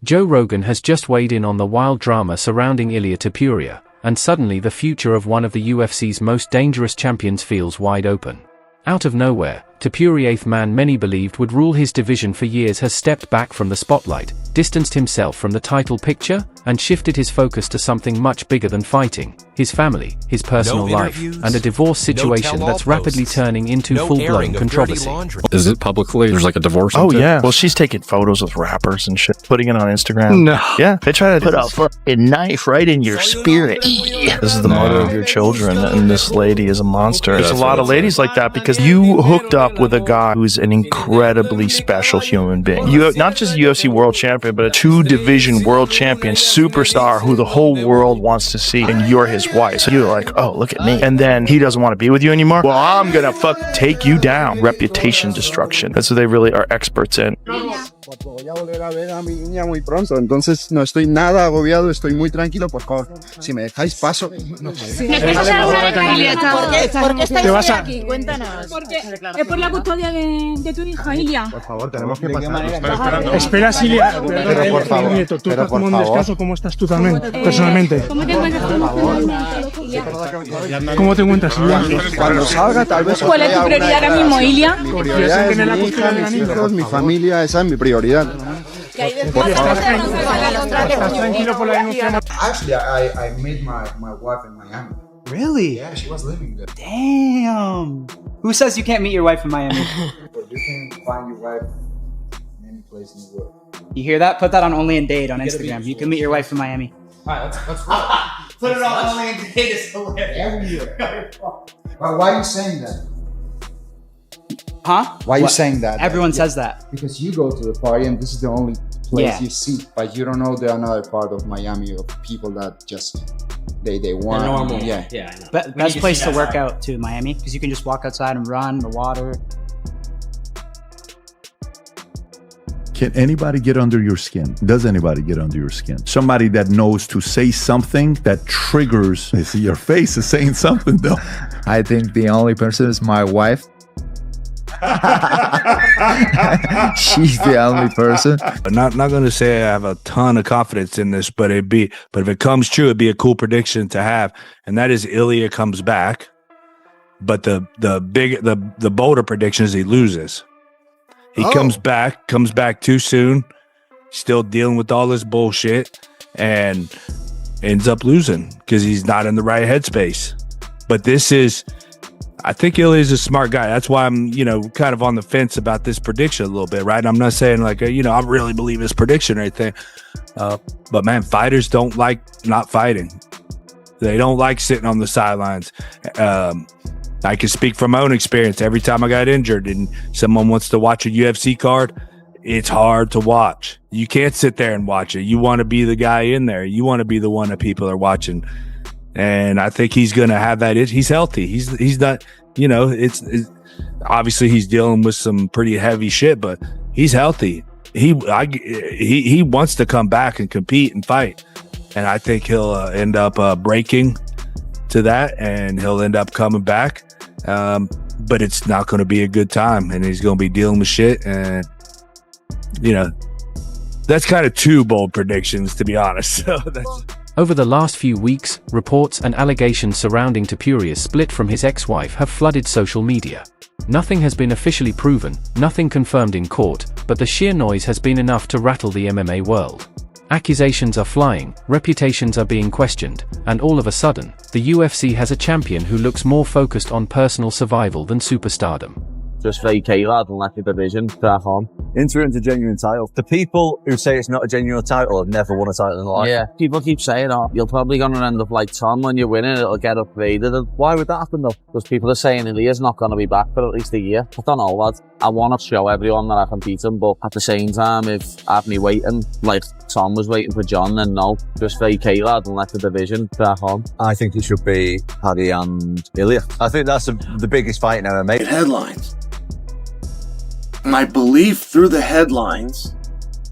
Joe Rogan has just weighed in on the wild drama surrounding Ilia Topuria, and suddenly the future of one of the UFC's most dangerous champions feels wide open. Out of nowhere, Topuria, eighth man many believed would rule his division for years, has stepped back from the spotlight, distanced himself from the title picture, and shifted his focus to something much bigger than fighting: his family, his personal life, and a divorce situation that's rapidly turning into full-blown controversy. Is it publicly? There's like a divorce? Oh, yeah. Well, she's taking photos with rappers and shit, putting it on Instagram. No. Yeah. They try to put a fucking knife right in your spirit. This is the mother of your children, and this lady is a monster. There's a lot of ladies like that because you hooked up with a guy who's an incredibly special human being. You not just a UFC world champion, but a two-division world champion superstar who the whole world wants to see, and you're his wife. So you're like, oh, look at me. And then he doesn't want to be with you anymore. Well, I'm gonna take you down. Reputation destruction. That's what they really are experts in. Voy a volver a ver a mi niña muy pronto, entonces no estoy nada agobiado, estoy muy tranquilo, por favor. Si me dejáis paso. ¿Por qué estáis aquí? Cuéntanos. Es por la custodia de tu hija, Ilia. Por favor, tenemos que pasar. Espera, Ilia. Pero por favor. Nieto, tú estás tomando un descanso. ¿Cómo estás tú también, personalmente? ¿Cómo te encuentras tú? ¿Cómo te encuentras, Ilia? Cuando salga, tal vez. ¿Cuál es tu prioridad ahora mismo, Ilia? Mi prioridad es mi hija, mis hijos, mi familia, esa es mi prioridad. Actually, I met my wife in Miami. Really? Yeah, she was living there. Damn. Who says you can't meet your wife in Miami? But you can find your wife in any place in the world. You hear that? Put that on Only in Dade on Instagram. You can meet your wife in Miami. Alright, let's go. Put it on Only in Dade. It's hilarious. Every year. Why are you saying that? Huh? Why are you saying that? Everyone says that. Because you go to the party and this is the only place Yeah. you see, but you don't know the another part of Miami of people that just they want. They're normal. Yeah. Yeah, I know. Best place to work out too, Miami, because you can just walk outside and run the water. Can anybody get under your skin? Does anybody get under your skin? Somebody that knows to say something that triggers. I see your face is saying something though. I think the only person is my wife. She's the only person. Not gonna say I have a ton of confidence in this, but if it comes true, it'd be a cool prediction to have, and that is Ilia comes back. But the bolder prediction is he loses. He comes back too soon, still dealing with all this bullshit, and ends up losing because he's not in the right headspace. But I think Ilia's a smart guy. That's why I'm, kind of on the fence about this prediction a little bit, right? I'm not saying like, I really believe his prediction or anything. But man, fighters don't like not fighting. They don't like sitting on the sidelines. I can speak from my own experience. Every time I got injured and someone wants to watch a UFC card, it's hard to watch. You can't sit there and watch it. You want to be the guy in there. You want to be the one that people are watching. And I think he's going to have that. He's healthy. He's not, it's obviously he's dealing with some pretty heavy shit, but he's healthy. He wants to come back and compete and fight. And I think he'll end up breaking to that, and he'll end up coming back. But it's not going to be a good time, and he's going to be dealing with shit. And, that's kind of two bold predictions, to be honest. So that's... Over the last few weeks, reports and allegations surrounding Topuria's split from his ex-wife have flooded social media. Nothing has been officially proven, nothing confirmed in court, but the sheer noise has been enough to rattle the MMA world. Accusations are flying, reputations are being questioned, and all of a sudden, the UFC has a champion who looks more focused on personal survival than superstardom. Just vacate, lad, and let the division crack on. Enter into genuine title. The people who say it's not a genuine title have never won a title in their life. Yeah, people keep saying, you're probably going to end up like Tom when you win it, it'll get upgraded. And why would that happen though? Because people are saying Ilia's not going to be back for at least a year. I don't know, lad. I want to show everyone that I can beat him, but at the same time, if I have me waiting, like Tom was waiting for John, then no. Just vacate, lad, and let the division crack on. I think it should be Paddy and Ilia. I think that's the biggest fight in MMA. Headlines. My belief through the headlines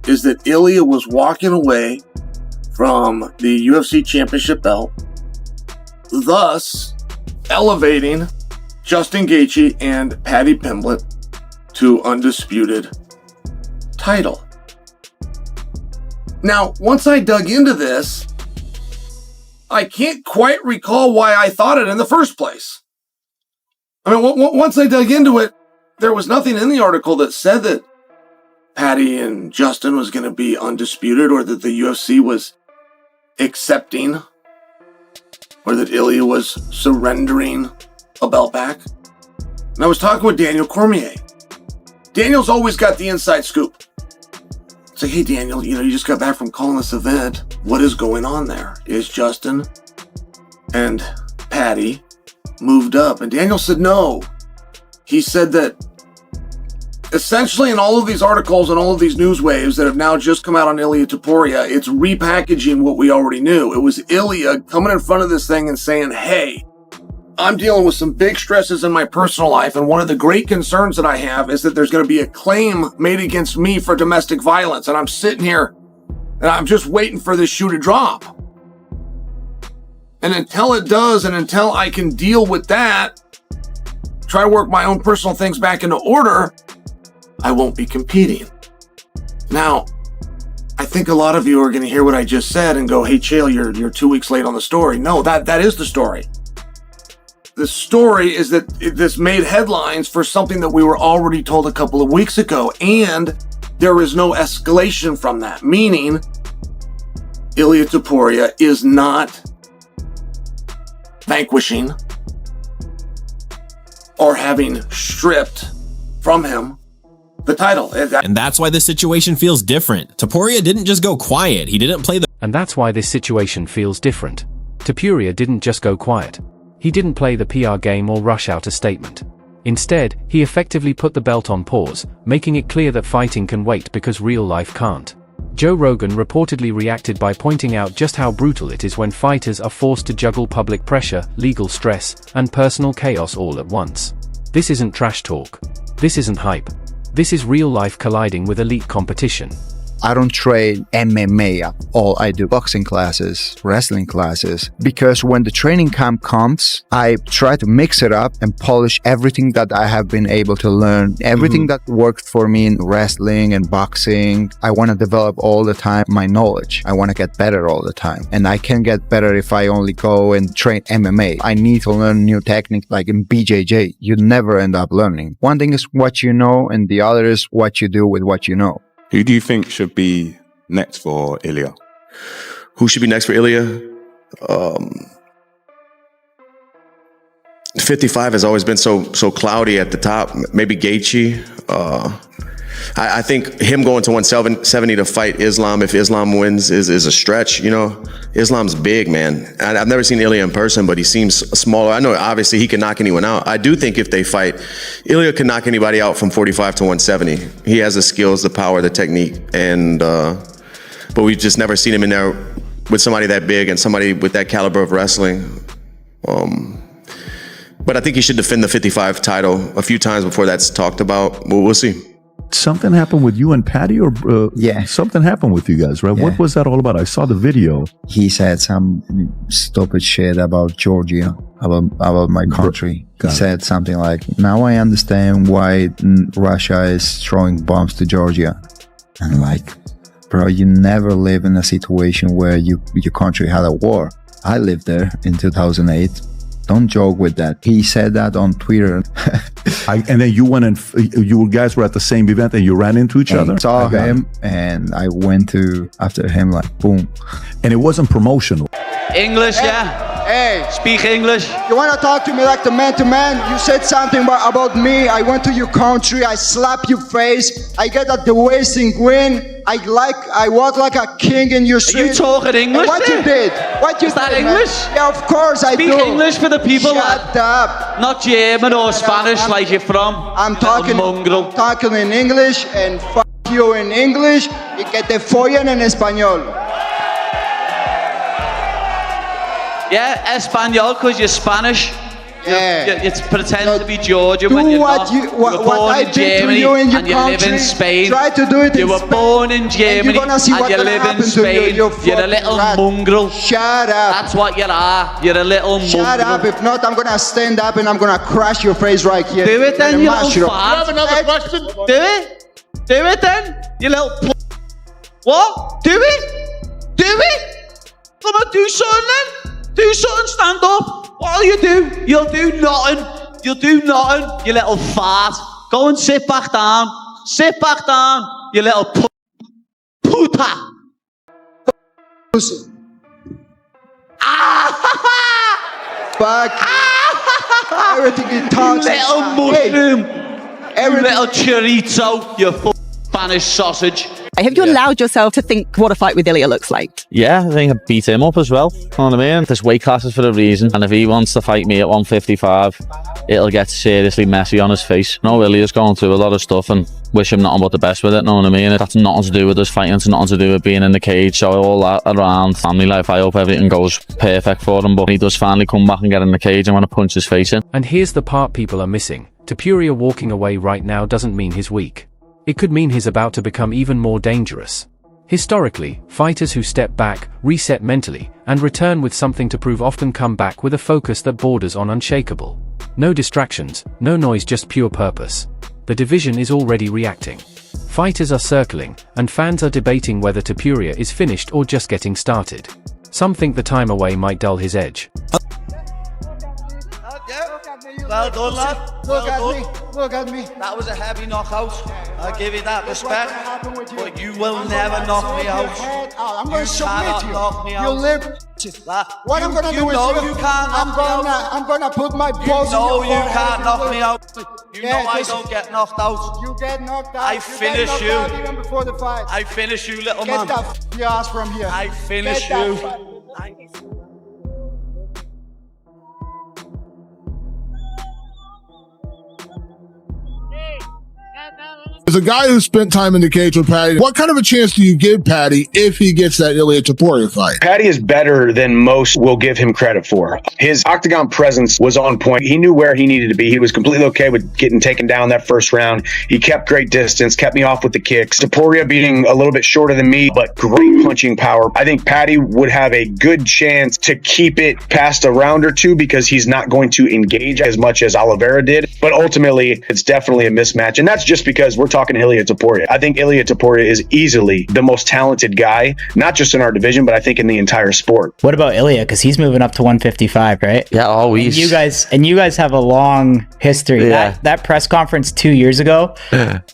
is that Ilia was walking away from the UFC Championship belt, thus elevating Justin Gaethje and Paddy Pimblett to undisputed title. Now, once I dug into this, I can't quite recall why I thought it in the first place. I mean, once I dug into it, there was nothing in the article that said that Paddy and Justin was going to be undisputed, or that the UFC was accepting, or that Ilia was surrendering a belt back. And I was talking with Daniel Cormier. Daniel's always got the inside scoop. It's like, hey, Daniel, you just got back from calling this event. What is going on there? Is Justin and Paddy moved up? And Daniel said no. He said that essentially in all of these articles and all of these news waves that have now just come out on Ilia Topuria, it's repackaging what we already knew. It was Ilia coming in front of this thing and saying, hey, I'm dealing with some big stresses in my personal life, and one of the great concerns that I have is that there's going to be a claim made against me for domestic violence, and I'm sitting here and I'm just waiting for this shoe to drop. And until it does, and until I can deal with that, try to work my own personal things back into order, I won't be competing. Now, I think a lot of you are going to hear what I just said and go, hey, Chael, you're 2 weeks late on the story. No, that is the story. The story is that this made headlines for something that we were already told a couple of weeks ago, and there is no escalation from that, meaning Ilia Topuria is not vanquishing or having stripped from him the title. And that's why this situation feels different. Topuria didn't just go quiet. He didn't play the... And that's why this situation feels different. Topuria didn't just go quiet. He didn't play the PR game or rush out a statement. Instead, he effectively put the belt on pause, making it clear that fighting can wait because real life can't. Joe Rogan reportedly reacted by pointing out just how brutal it is when fighters are forced to juggle public pressure, legal stress, and personal chaos all at once. This isn't trash talk. This isn't hype. This is real life colliding with elite competition. I don't train MMA at all. I do boxing classes, wrestling classes, because when the training camp comes, I try to mix it up and polish everything that I have been able to learn, everything that worked for me in wrestling and boxing. I want to develop all the time my knowledge. I want to get better all the time. And I can get better if I only go and train MMA. I need to learn new techniques like in BJJ. You never end up learning. One thing is what you know, and the other is what you do with what you know. Who do you think should be next for Ilia? Who should be next for Ilia? 55 has always been so cloudy at the top. Maybe Gaethje. I think him going to 170 to fight Islam, if Islam wins, is a stretch. You know, Islam's big, man. I've never seen Ilia in person, but he seems smaller. I know obviously he can knock anyone out. I do think if they fight, Ilia can knock anybody out from 45 to 170. He has the skills, the power, the technique, and but we've just never seen him in there with somebody that big and somebody with that caliber of wrestling. But I think he should defend the 55 title a few times before that's talked about. We'll see. Something happened with you and Paddy, or yeah, something happened with you guys, right? Yeah. What was that all about? I saw the video. He said some stupid shit about Georgia, about my country. He said something like, now I understand why Russia is throwing bombs to Georgia. And like, bro, you never live in a situation where your country had a war. I lived there in 2008. Don't joke with that. He said that on Twitter. And then you went and you guys were at the same event and you ran into each other? I saw him and I went to after him like boom. And it wasn't promotional. English, yeah? Hey. Speak English. You want to talk to me like the man to man? You said something about me. I went to your country. I slap your face. I get at the waist and grin. I walk like a king in your street. Are you talking English? And what there? you did? What you Is that did, English? Man? Yeah, of course I do. Speak English for the people. Shut up. Not German or Spanish like you're from. I'm talking in English and fuck you in English y que te follen en español. Yeah, Espanol because you're Spanish. Yeah. You pretend to be Georgian when you're not. You were born in Germany and you live in Spain. Try to do it. You were born in Germany and you live in Spain. You're a little mongrel. Shut up. That's what you are. You're a little mongrel. Shut up. If not, I'm gonna stand up and I'm gonna crash your face right here. Do it then, you little fart. You have another question? Do it. Do it then, you little. What? Do it? Do it? Come on, do something then. Do something, stand up. What'll you do? You'll do nothing. You'll do nothing, you little fart. Go and sit back down. Sit back down, you little puta. Fuck. Everything you touch. Little mushroom. You little chorizo, you Spanish sausage. Have you allowed yourself to think what a fight with Ilia looks like? Yeah, I think I beat him up as well. You know what I mean? There's weight classes for a reason, and if he wants to fight me at 155, it'll get seriously messy on his face. No, Ilia's going through a lot of stuff, and wish him nothing but the best with it. Know what I mean? That's nothing to do with us fighting. It's nothing to do with being in the cage. So all that around family life, I hope everything goes perfect for him. But he does finally come back and get in the cage and want to punch his face in. And here's the part people are missing: Topuria walking away right now doesn't mean he's weak. It could mean he's about to become even more dangerous. Historically, fighters who step back, reset mentally, and return with something to prove often come back with a focus that borders on unshakable. No distractions, no noise, just pure purpose. The division is already reacting. Fighters are circling, and fans are debating whether Topuria is finished or just getting started. Some think the time away might dull his edge. Well done, lad. Look at me. Look at me. That was a heavy knockout. I'll give you that respect. But you will never knock me out. I'm going to submit you. Knock me You out. live. What I'm going to do is I'm going to put my balls in your You can't knock me out. You Yeah, know I just- don't get knocked out. You get knocked out. I You get finish knocked you. out even before the fight. I finish you, little Get man. that your ass from here. I finish Get that you. fu- As a guy who spent time in the cage with Patty, what kind of a chance do you give Patty if he gets that Ilia Topuria fight? Patty is better than most will give him credit for. His Octagon presence was on point. He knew where he needed to be. He was completely okay with getting taken down that first round. He kept great distance, kept me off with the kicks. Topuria being a little bit shorter than me, but great punching power. I think Patty would have a good chance to keep it past a round or two because he's not going to engage as much as Oliveira did. But ultimately, it's definitely a mismatch. And that's just because we're talking Ilia Topuria. I think Ilia Topuria is easily the most talented guy, not just in our division, but I think in the entire sport. What about Ilia? Because he's moving up to 155, right? Yeah, always. And you guys have a long history. Yeah. That press conference 2 years ago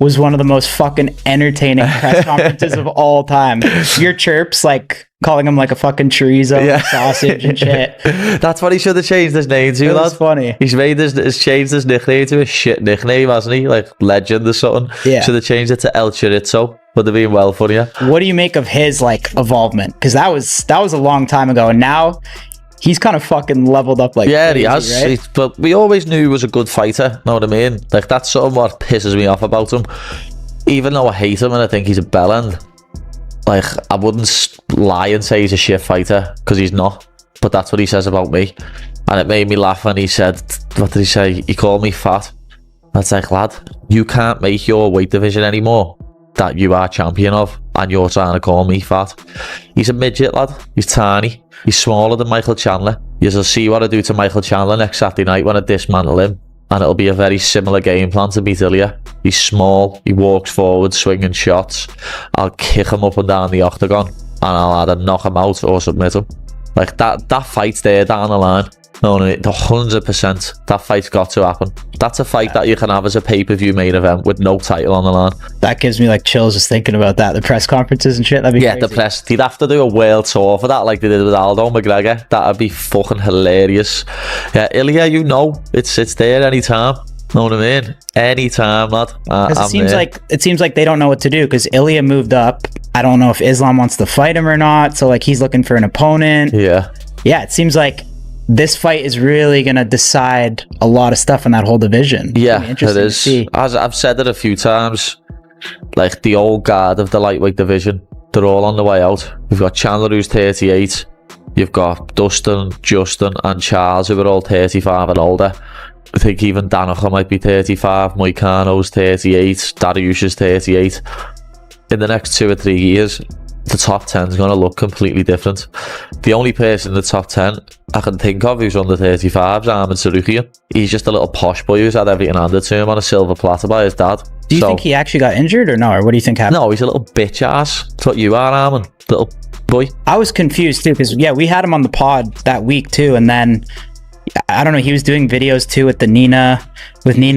was one of the most fucking entertaining press conferences of all time. Your chirps, like calling him like a fucking chorizo sausage and shit. That's what he should have changed his name to. It was funny. He's changed his nickname to a shit nickname, hasn't he? Like Legend or something. Yeah. Should have changed it to El Chorizo. Would have been well funnier. What do you make of his like involvement? Because that was a long time ago, and now he's kind of fucking leveled up like yeah, crazy, he has. right? But we always knew he was a good fighter. Know what I mean? Like that's sort of what pisses me off about him. Even though I hate him and I think he's a bellend, like I wouldn't lie and say he's a shit fighter because he's not. But that's what he says about me, and it made me laugh when he said, "What did he say? He called me fat." That's like, lad, you can't make your weight division anymore that you are champion of, and you're trying to call me fat. He's a midget, lad. He's tiny. He's smaller than Michael Chandler. You'll see what I do to Michael Chandler next Saturday night when I dismantle him, and it'll be a very similar game plan to beat Ilia. He's small. He walks forward, swinging shots. I'll kick him up and down the octagon, and I'll either knock him out or submit him. Like that fight's there down the line. No, 100%. That fight's got to happen. That's a fight that you can have as a pay-per-view main event with no title on the line. That gives me like chills just thinking about that. The press conferences and shit. That'd be crazy. The press. They'd have to do a world tour for that, like they did with Aldo McGregor. That'd be fucking hilarious. Yeah, Ilia, you know, it's there anytime. Know what I mean? Anytime, lad. Because it seems like they don't know what to do. Because Ilia moved up. I don't know if Islam wants to fight him or not. So like he's looking for an opponent. Yeah. Yeah, it seems like this fight is really going to decide a lot of stuff in that whole division. Yeah, it is. As I've said it a few times, like the old guard of the lightweight division, they're all on the way out. We've got Chandler, who's 38. You've got Dustin, Justin, and Charles, who are all 35 and older. I think even Danica might be 35. Moicano's 38. Dariush's 38. In the next 2 or 3 years, the top 10 is going to look completely different. The only person in the top 10 I can think of who's under 35 is Armin Sarukian. He's just a little posh boy who's had everything handed to him on a silver platter by his dad. Do you think he actually got injured or no? Or what do you think happened? No, he's a little bitch ass. That's what you are, Armin. Little boy. I was confused too because yeah, we had him on the pod that week too, and then I don't know. He was doing videos too with Nina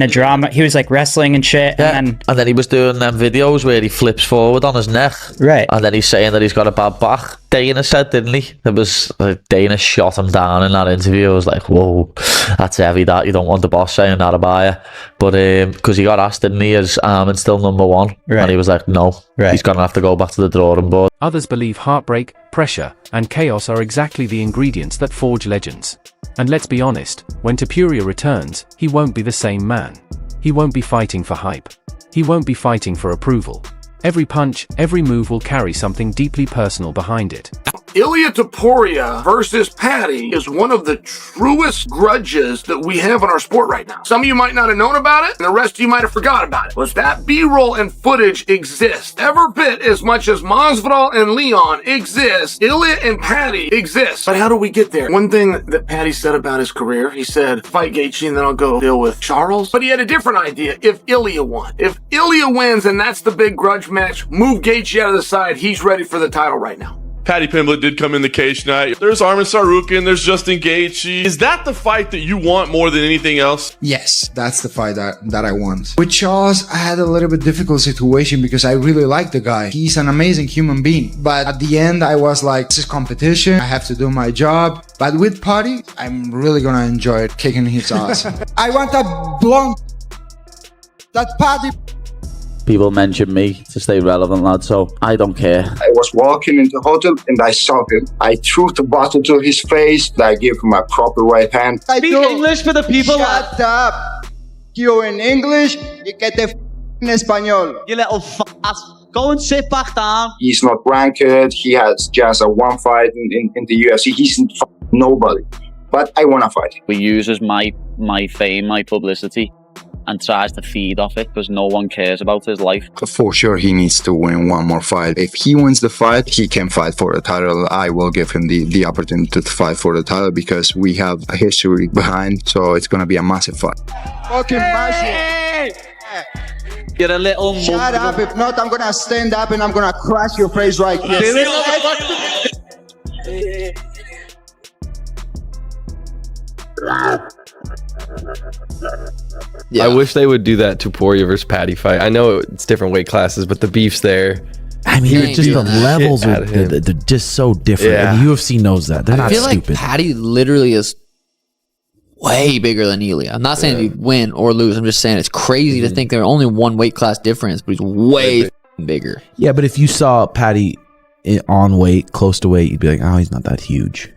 drama. He was like wrestling and shit. Yeah. And then he was doing them videos where he flips forward on his neck. Right. And then he's saying that he's got a bad back. Dana said, didn't he? It was Dana shot him down in that interview. I was like, whoa, that's heavy. That you don't want the boss saying that about you. But because he got asked, didn't he, is Armin still number one? Right. And he was like, no. Right. He's gonna have to go back to the drawing board. Others believe heartbreak, pressure, and chaos are exactly the ingredients that forge legends. And let's be honest, when Topuria returns, he won't be the same man. He won't be fighting for hype. He won't be fighting for approval. Every punch, every move will carry something deeply personal behind it. Ilia Topuria versus Paddy is one of the truest grudges that we have in our sport right now. Some of you might not have known about it, and the rest of you might have forgot about it. Was that B-roll and footage exists every bit as much as Masvidal and Leon exist, Ilia and Paddy exist. But how do we get there? One thing that Paddy said about his career, he said, fight Gaethje and then I'll go deal with Charles. But he had a different idea if Ilia won. If Ilia wins and that's the big grudge match, move Gaethje out of the side, he's ready for the title right now. Paddy Pimblett did come in the cage tonight. There's Armin Tsarukyan, there's Justin Gaethje. Is that the fight that you want more than anything else? Yes, that's the fight that I want. With Charles, I had a little bit difficult situation because I really like the guy. He's an amazing human being. But at the end, I was like, this is competition. I have to do my job. But with Paddy, I'm really gonna enjoy it, kicking his ass. I want a blonde. That Paddy. People mention me to stay relevant, lad, so I don't care. I was walking in the hotel and I saw him. I threw the bottle to his face. I gave him my proper right hand. Speak English for the people. Shut up. You in English, you get the in español. You little f***. Go and sit back down. He's not ranked. He has just a one fight in the UFC. He's nobody. But I want to fight. He uses my fame, my publicity, and tries to feed off it because no one cares about his life. For sure, he needs to win one more fight. If he wins the fight, he can fight for the title. I will give him the opportunity to fight for the title because we have a history behind, so it's going to be a massive fight. Fucking massive. You're a little Shut up. If not, I'm going to stand up and I'm going to crash your face right here. Yeah. I wish they would do that Topuria versus Paddy fight. I know it's different weight classes, but the beef's there. I mean, just the levels are they're just so different. Yeah. And the UFC knows that. They're not stupid. I feel like Paddy literally is way bigger than Ilia. I'm not saying he'd win or lose. I'm just saying it's crazy to think they're only one weight class difference, but he's way bigger. Yeah, but if you saw Paddy on weight, close to weight, you'd be like, oh, he's not that huge.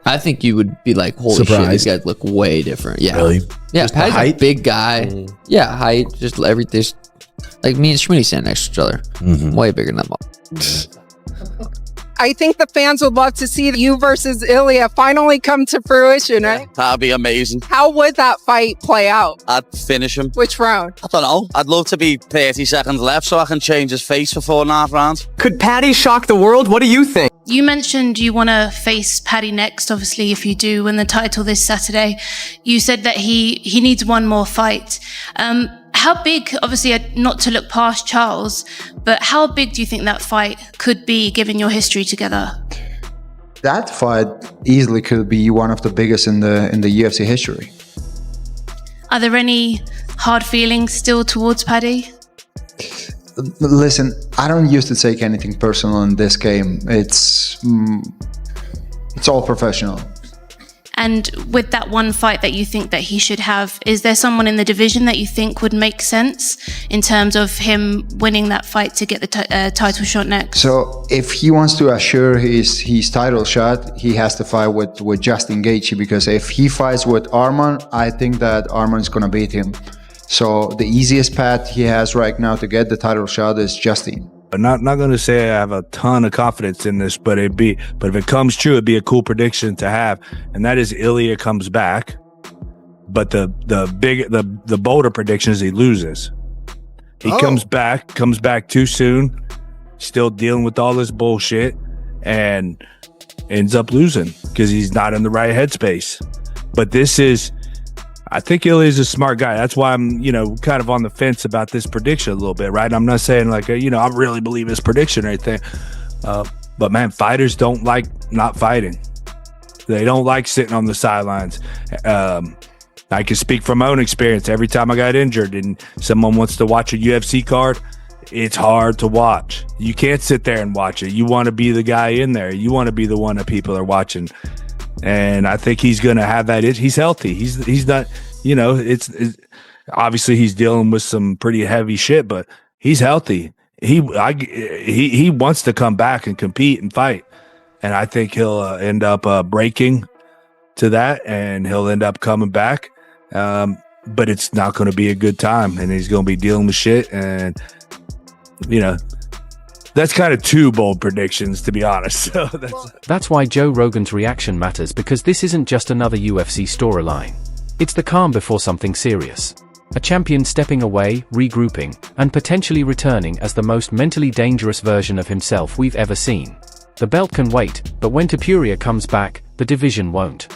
I think you would be like, holy shit, these guys look way different. Yeah. Really? Yeah, Just Paddy's height? a big guy. Yeah, height, just everything. Like me and Schmitty stand next to each other. Way bigger than them. I think the fans would love to see you versus Ilia finally come to fruition, right? That'd be amazing. How would that fight play out? I'd finish him. Which round? I don't know. I'd love to be 30 seconds left so I can change his face for 4.5 rounds. Could Paddy shock the world? What do you think? You mentioned you want to face Paddy next, obviously, if you do win the title this Saturday. You said that he needs one more fight. How big, obviously, not to look past Charles, but how big do you think that fight could be given your history together? That fight easily could be one of the biggest in the UFC history. Are there any hard feelings still towards Paddy? Listen, I don't used to take anything personal in this game. It's all professional. And with that one fight that you think that he should have, is there someone in the division that you think would make sense in terms of him winning that fight to get the title shot next? So if he wants to assure his title shot, he has to fight with Justin Gaethje, because if he fights with Arman, I think that Arman is going to beat him. So the easiest path he has right now to get the title shot is Justin. I'm not going to say I have a ton of confidence in this, but if it comes true, it'd be a cool prediction to have, and that is Ilia comes back. But the bolder prediction is he loses. He comes back too soon, still dealing with all this bullshit, and ends up losing because he's not in the right headspace. But this is, I think Ilia's a smart guy. That's why I'm, kind of on the fence about this prediction a little bit, right? I'm not saying like, I really believe his prediction or anything. But man, fighters don't like not fighting. They don't like sitting on the sidelines. I can speak from my own experience. Every time I got injured and someone wants to watch a UFC card, it's hard to watch. You can't sit there and watch it. You want to be the guy in there. You want to be the one that people are watching. And I think he's going to have that. He's healthy. He's not, it's obviously he's dealing with some pretty heavy shit, but he's healthy. He wants to come back and compete and fight. And I think he'll end up breaking to that, and he'll end up coming back. But it's not going to be a good time, and he's going to be dealing with shit. And, that's kind of two bold predictions, to be honest. So that's why Joe Rogan's reaction matters, because this isn't just another UFC storyline. It's the calm before something serious. A champion stepping away, regrouping, and potentially returning as the most mentally dangerous version of himself we've ever seen. The belt can wait, but when Topuria comes back, the division won't.